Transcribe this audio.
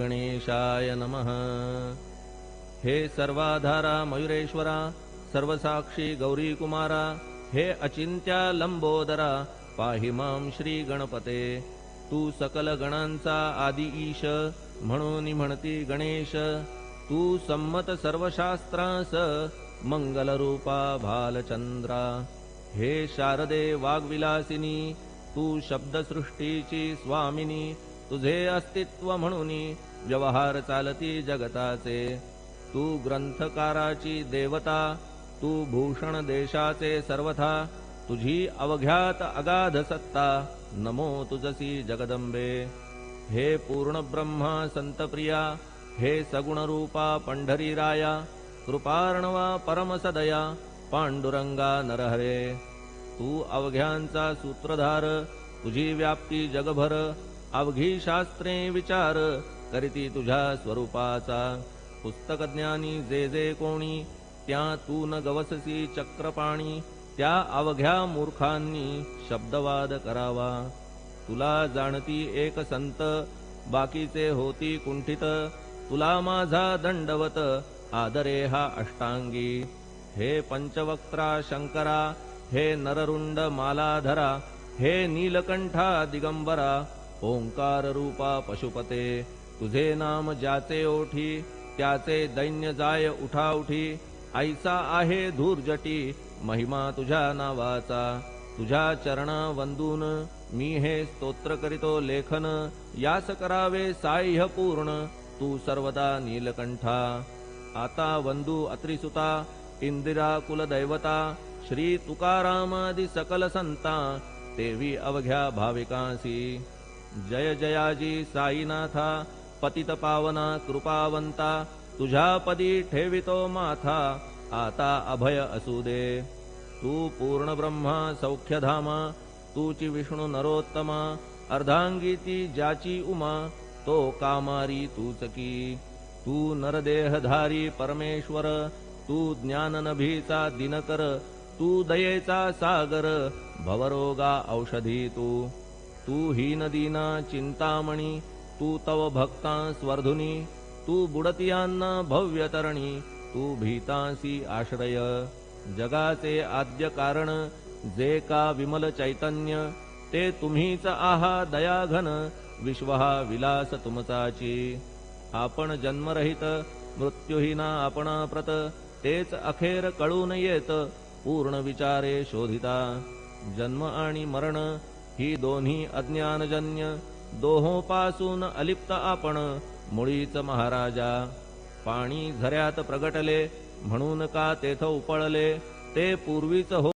गणेशाय नमः। हे सर्वाधारा मयुरेश्वरा, सर्वसाक्षी गौरी कुमारा, हे अचिंत्या लंबोदरा, पाहि मां श्री गणपते। तू सकल गणांचा आदि ईश, म्हणून म्हणती गणेश। तू संमत सर्वशास्त्रांस, मंगलरूपा भालचंद्रा। हे शारदे वाग्विलासिनी, तू शब्दसृष्टीची स्वामिनी। तुझे अस्तित्व म्हणून व्यवहार चालती जगताचे। तू ग्रंथकाराची देवता, तू भूषण देशाचे सर्वथा। तुझी अवघ्यात अगाध सत्ता, नमो तुझसी जगदंबे। हे पूर्ण ब्रह्मा संतप्रिया, हे सगुण रूपा पंढरी राया। कृपार्णवा परमसदया, पांडुरंगा नरहरे। तू अवघ्यांचा सूत्रधार, तुझी व्याप्ती जगभर। अवघी शास्त्रे विचार, करीती तुझ्या स्वरूपाचा। पुस्तकज्ञानी जे जे कोणी, त्या तू न गवससी चक्रपाणी। त्या अवघ्या मूर्खांनी शब्दवाद करावा। तुला जाणती एक संत, बाकीचे होती कुंठित। तुला माझा दंडवत, आदरे हा अष्टांगी। हे पंचवक्त्रा शंकरा, हे नररुंड मालाधरा। हे नीलकंठा दिगंबरा, ओंकार रूपा पशुपते। तुझे नाम ज्याचे ओठी, त्याचे दैन्य जाय उठाउठी। ऐसा आहे धूर्जटी, महिमा तुझ्या नावाचा। तुझ्या चरणा वंदून, मी हे स्तोत्र करीतो लेखन। यास करावे साह्य पूर्ण, तू सर्वदा नीलकंठा। आता वंदू अत्रिसुता, इंदिरा कुलदैवता। श्री तुकारामादि सकल संता, तेवी अवघ्या भाविकांसी। जय जयाजी साईनाथा, पतित पावना कृपावंता। तुझ्या पदी ठेवितो माथा, आता अभय असू दे। तू पूर्ण ब्रह्मा सौख्यधामा, तूची विष्णू नरोत्तमा। अर्धांगीती ज्याची उमा, तो कामारी तूच की। तू नरदेहधारी परमेश्वर, तू ज्ञाननभीचा दिनकर। तू दयेचा सागर, भवरोगा औषधी तू। तू हीनदीना चिंतामणी, तू तव भक्ता स्वर्धुनी। तू बुडतियांना भव्यतरणी, तू भीतांसी आश्रय। जगाचे आद्य कारण, जे का विमल चैतन्य। ते तुम्हीच आहा दयाघन, विश्व हा विलास तुमचाची। आपण जन्मरहित, मृत्यूहीना आपणा प्रत। तेच अखेर कळून येत, पूर्ण विचारे शोधिता। जन्म आणि मरण, ही दोन्ही अज्ञानजन्य। दोहोपासून अलिप्त आपण, मुळीच महाराजा। पाणी झऱ्यात प्रगटले, म्हणून का तेथ उपळले। ते पूर्वीच हो